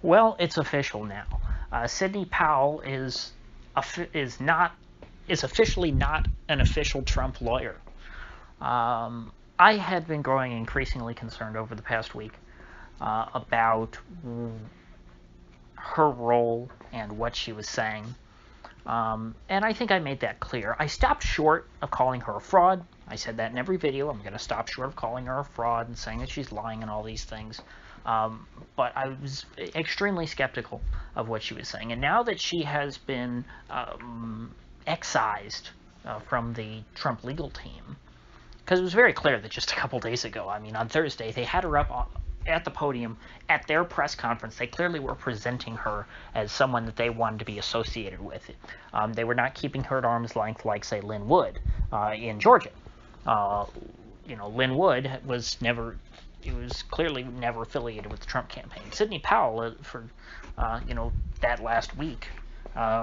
Well, it's official now. Sidney Powell is officially not an official Trump lawyer. I had been growing increasingly concerned over the past week about her role and what she was saying. And I think I made that clear. I stopped short of calling her a fraud. I said that in every video. I'm going to stop short of calling her a fraud and saying that she's lying and all these things. But I was extremely skeptical of what she was saying. And now that she has been excised from the Trump legal team, because it was very clear that just a couple days ago, I mean, on Thursday, they had her up at the podium at their press conference. They clearly were presenting her as someone that they wanted to be associated with. They were not keeping her at arm's length like, say, Lynn Wood in Georgia. Lynn Wood was clearly never affiliated with the Trump campaign. Sidney Powell, for that last week,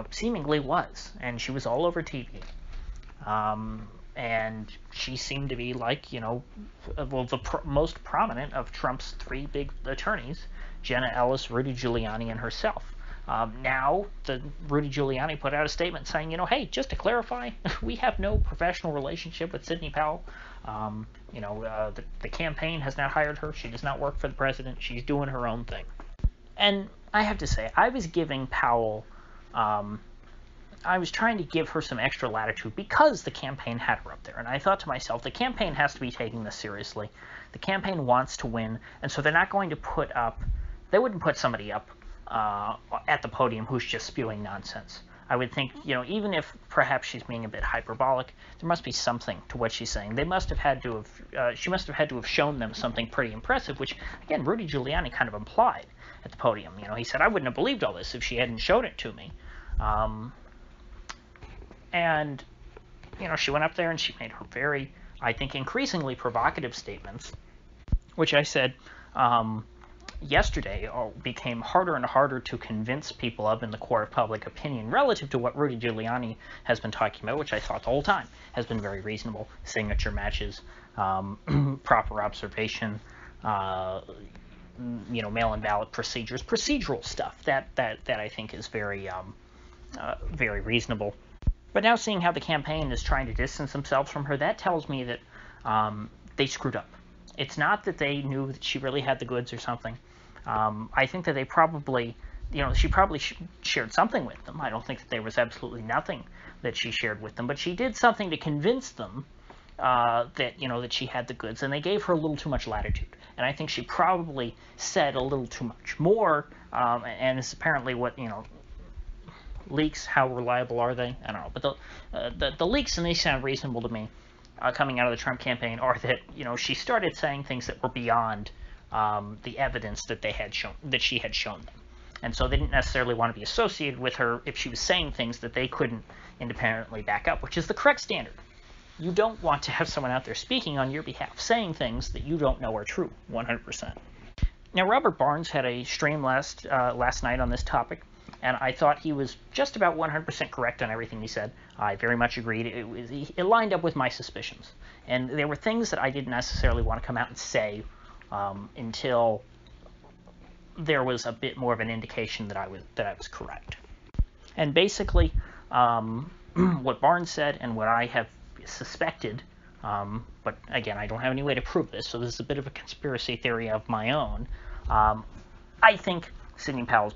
seemingly was, and she was all over TV. And she seemed to be like, the most prominent of Trump's three big attorneys, Jenna Ellis, Rudy Giuliani, and herself. Now, Rudy Giuliani put out a statement saying, hey, just to clarify, we have no professional relationship with Sidney Powell. The campaign has not hired her. She does not work for the president. She's doing her own thing. And I have to say, I was giving Powell... I was trying to give her some extra latitude because the campaign had her up there. And I thought to myself, the campaign has to be taking this seriously. The campaign wants to win, and so they're not going to they wouldn't put somebody up at the podium who's just spewing nonsense. I would think, even if perhaps she's being a bit hyperbolic, there must be something to what she's saying. She must have had to have shown them something pretty impressive, which, again, Rudy Giuliani kind of implied at the podium. He said, I wouldn't have believed all this if she hadn't showed it to me. And, she went up there and she made her very, I think, increasingly provocative statements, which I said yesterday became harder and harder to convince people of in the court of public opinion relative to what Rudy Giuliani has been talking about, which I thought the whole time has been very reasonable. Signature matches, proper observation, mail-in ballot procedures, procedural stuff that I think is very, very reasonable. But now seeing how the campaign is trying to distance themselves from her, that tells me that they screwed up. It's not that they knew that she really had the goods or something. I think that they probably, she probably shared something with them. I don't think that there was absolutely nothing that she shared with them, but she did something to convince them that, that she had the goods, and they gave her a little too much latitude. And I think she probably said a little too much more, and it's apparently what, leaks, how reliable are they? I don't know. But the leaks, and they sound reasonable to me, coming out of the Trump campaign, are that, she started saying things that were beyond the evidence that she had shown them. And so they didn't necessarily want to be associated with her if she was saying things that they couldn't independently back up, which is the correct standard. You don't want to have someone out there speaking on your behalf, saying things that you don't know are true, 100%. Now, Robert Barnes had a stream last night on this topic, and I thought he was just about 100% correct on everything he said. I very much agreed. It lined up with my suspicions. And there were things that I didn't necessarily want to come out and say until there was a bit more of an indication that I was correct. And basically, what Barnes said and what I have suspected, but again, I don't have any way to prove this, so this is a bit of a conspiracy theory of my own. I think Sidney Powell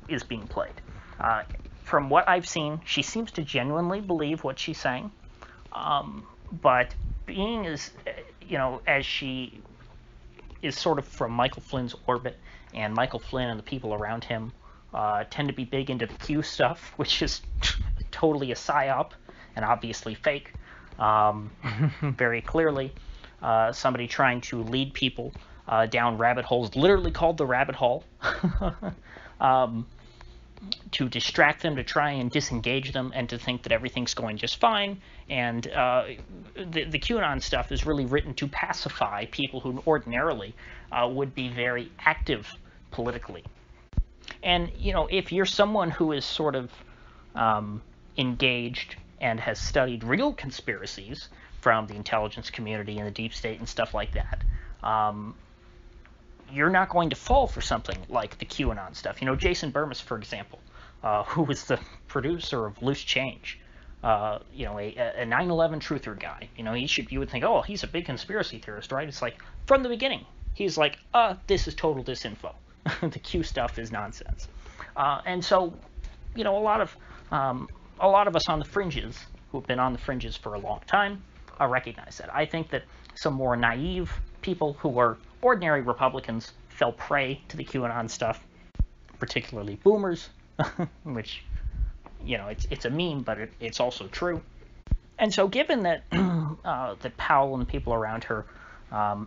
is being played. From what I've seen, she seems to genuinely believe what she's saying, but being as she is sort of from Michael Flynn's orbit, and Michael Flynn and the people around him tend to be big into the Q stuff, which is totally a psyop and obviously fake, very clearly. Somebody trying to lead people down rabbit holes, literally called the rabbit hole, to distract them, to try and disengage them, and to think that everything's going just fine. And the QAnon stuff is really written to pacify people who ordinarily would be very active politically. And, if you're someone who is sort of engaged and has studied real conspiracies from the intelligence community and the deep state and stuff like that, you're not going to fall for something like the QAnon stuff. You know, Jason Burmis, for example, who was the producer of Loose Change, you know, a 9/11 truther guy. You know, you would think, oh, he's a big conspiracy theorist, right? It's like, from the beginning, he's like, this is total disinfo. The Q stuff is nonsense. And so, you know, a lot of us on the fringes, who have been on the fringes for a long time, recognize that. I think that some more naive people who were ordinary Republicans fell prey to the QAnon stuff, particularly boomers, which, you know, it's a meme, but it's also true. And so given that that Powell and the people around her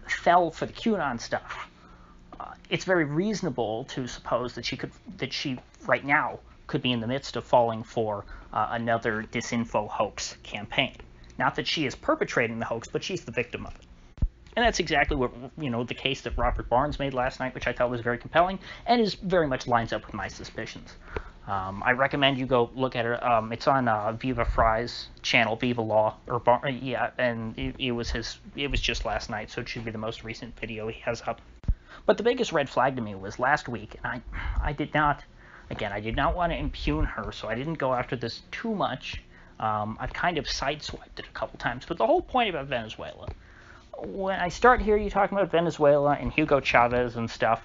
fell for the QAnon stuff, it's very reasonable to suppose that she right now could be in the midst of falling for another disinfo hoax campaign. Not that she is perpetrating the hoax, but she's the victim of it. And that's exactly what, you know, the case that Robert Barnes made last night, which I thought was very compelling, and is very much lines up with my suspicions. I recommend you go look at it. It's on Viva Fry's channel, Viva Law, and it was just last night, so it should be the most recent video he has up. But the biggest red flag to me was last week, and I did not want to impugn her, so I didn't go after this too much. I've kind of sideswiped it a couple times, but the whole point about Venezuela, when I start hearing you talking about Venezuela and Hugo Chavez and stuff,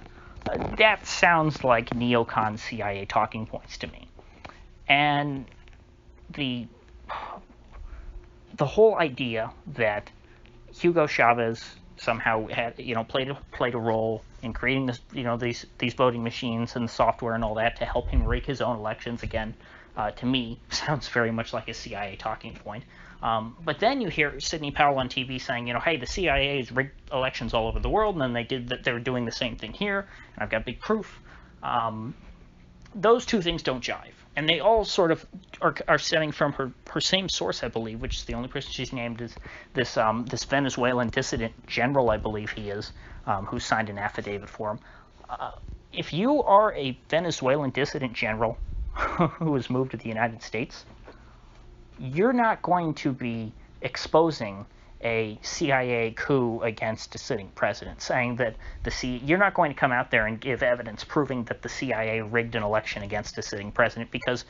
that sounds like neocon CIA talking points to me. And the whole idea that Hugo Chavez somehow had, you know, played a role in creating this, you know, these voting machines and the software and all that to help him rig his own elections again, to me sounds very much like a CIA talking point. But then you hear Sidney Powell on TV saying, you know, hey, the CIA has rigged elections all over the world, and then they were doing the same thing here, and I've got big proof. Those two things don't jive, and they all sort of are stemming from her same source, I believe, which is the only person she's named, is this Venezuelan dissident general, I believe he is, who signed an affidavit for him. If you are a Venezuelan dissident general who has moved to the United States, you're not going to be exposing a CIA coup against a sitting president, saying that you're not going to come out there and give evidence proving that the CIA rigged an election against a sitting president, because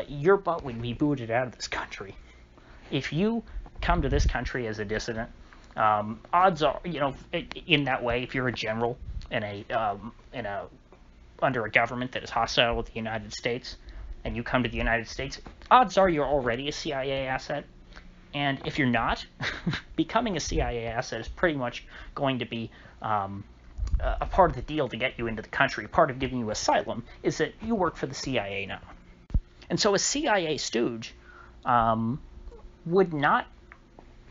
your butt would be booted out of this country. If you come to this country as a dissident, odds are, you know, in that way, if you're a general under a government that is hostile with the United States, and you come to the United States, odds are you're already a CIA asset. And if you're not, becoming a CIA asset is pretty much going to be a part of the deal to get you into the country. Part of giving you asylum is that you work for the CIA now. And so a CIA stooge would not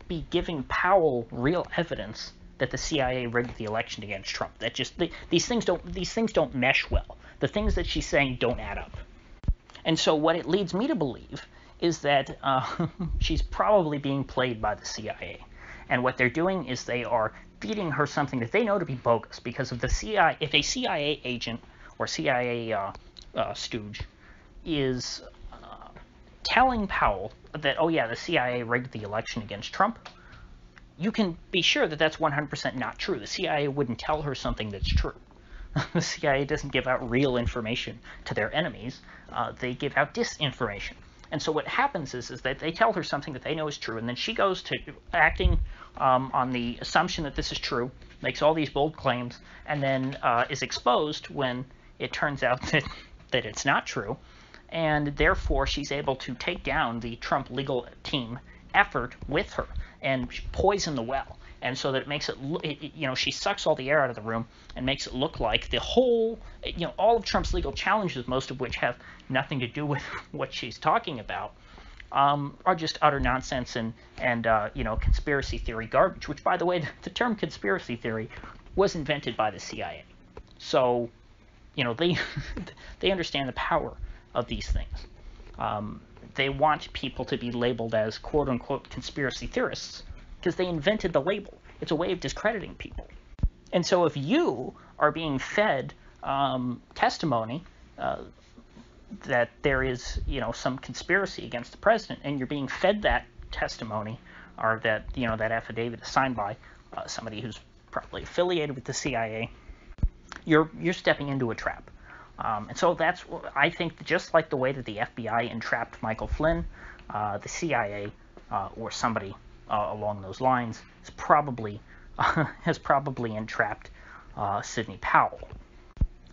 be giving Powell real evidence that the CIA rigged the election against Trump. That just these things don't mesh well. The things that she's saying don't add up. And so what it leads me to believe is that she's probably being played by the CIA. And what they're doing is they are feeding her something that they know to be bogus, because of the CIA. If a CIA agent or CIA stooge is telling Powell that, oh yeah, the CIA rigged the election against Trump, you can be sure that that's 100% not true. The CIA wouldn't tell her something that's true. The CIA doesn't give out real information to their enemies. They give out disinformation. And so what happens is that they tell her something that they know is true, and then she goes to acting on the assumption that this is true, makes all these bold claims, and then is exposed when it turns out that it's not true. And therefore, she's able to take down the Trump legal team effort with her and poison the well. And so that it makes it, you know, she sucks all the air out of the room and makes it look like the whole, you know, all of Trump's legal challenges, most of which have nothing to do with what she's talking about, are just utter nonsense and you know, conspiracy theory garbage, which, by the way, the term conspiracy theory was invented by the CIA. So, you know, they understand the power of these things. They want people to be labeled as quote-unquote conspiracy theorists, because they invented the label. It's a way of discrediting people. And so if you are being fed testimony that there is, you know, some conspiracy against the president, and you're being fed that testimony, or that, you know, that affidavit is signed by somebody who's probably affiliated with the CIA, you're stepping into a trap. And so that's, I think, just like the way that the FBI entrapped Michael Flynn, the CIA or somebody along those lines is probably has probably entrapped Sidney Powell.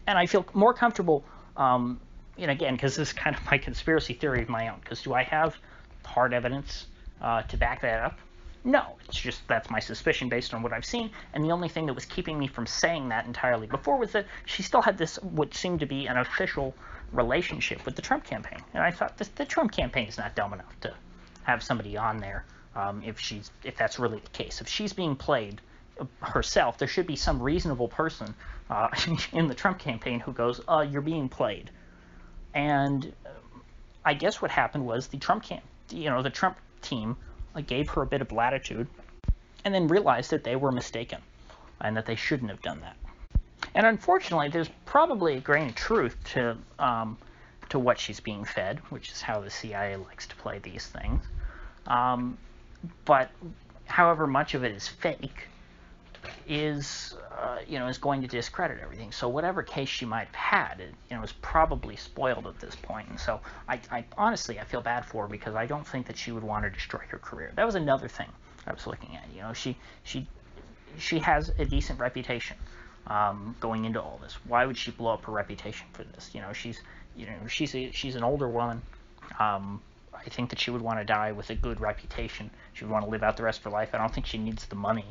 And I feel more comfortable, again, because this is kind of my conspiracy theory of my own, because do I have hard evidence to back that up? No, it's just that's my suspicion based on what I've seen, and the only thing that was keeping me from saying that entirely before was that she still had this, what seemed to be an official relationship with the Trump campaign. And I thought the Trump campaign is not dumb enough to have somebody on there if that's really the case. If she's being played herself, there should be some reasonable person in the Trump campaign who goes, you're being played. And I guess what happened was the Trump team gave her a bit of latitude and then realized that they were mistaken and that they shouldn't have done that. And unfortunately, there's probably a grain of truth to what she's being fed, which is how the CIA likes to play these things. But however much of it is fake is going to discredit everything. So whatever case she might have had, is probably spoiled at this point. And so I honestly, I feel bad for her because I don't think that she would want to destroy her career. That was another thing I was looking at. She has a decent reputation going into all this. Why would she blow up her reputation for this? She's an older woman. I think that she would want to die with a good reputation. She would want to live out the rest of her life. I don't think she needs the money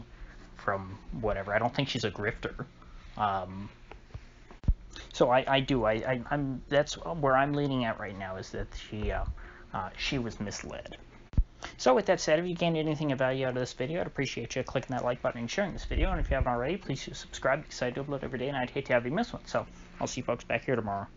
from whatever. I don't think she's a grifter. So I'm that's where I'm leaning at right now, is that she was misled. So with that said, if you gained anything of value out of this video, I'd appreciate you clicking that like button and sharing this video. And if you haven't already, please subscribe because I do upload every day and I'd hate to have you miss one. So I'll see you folks back here tomorrow.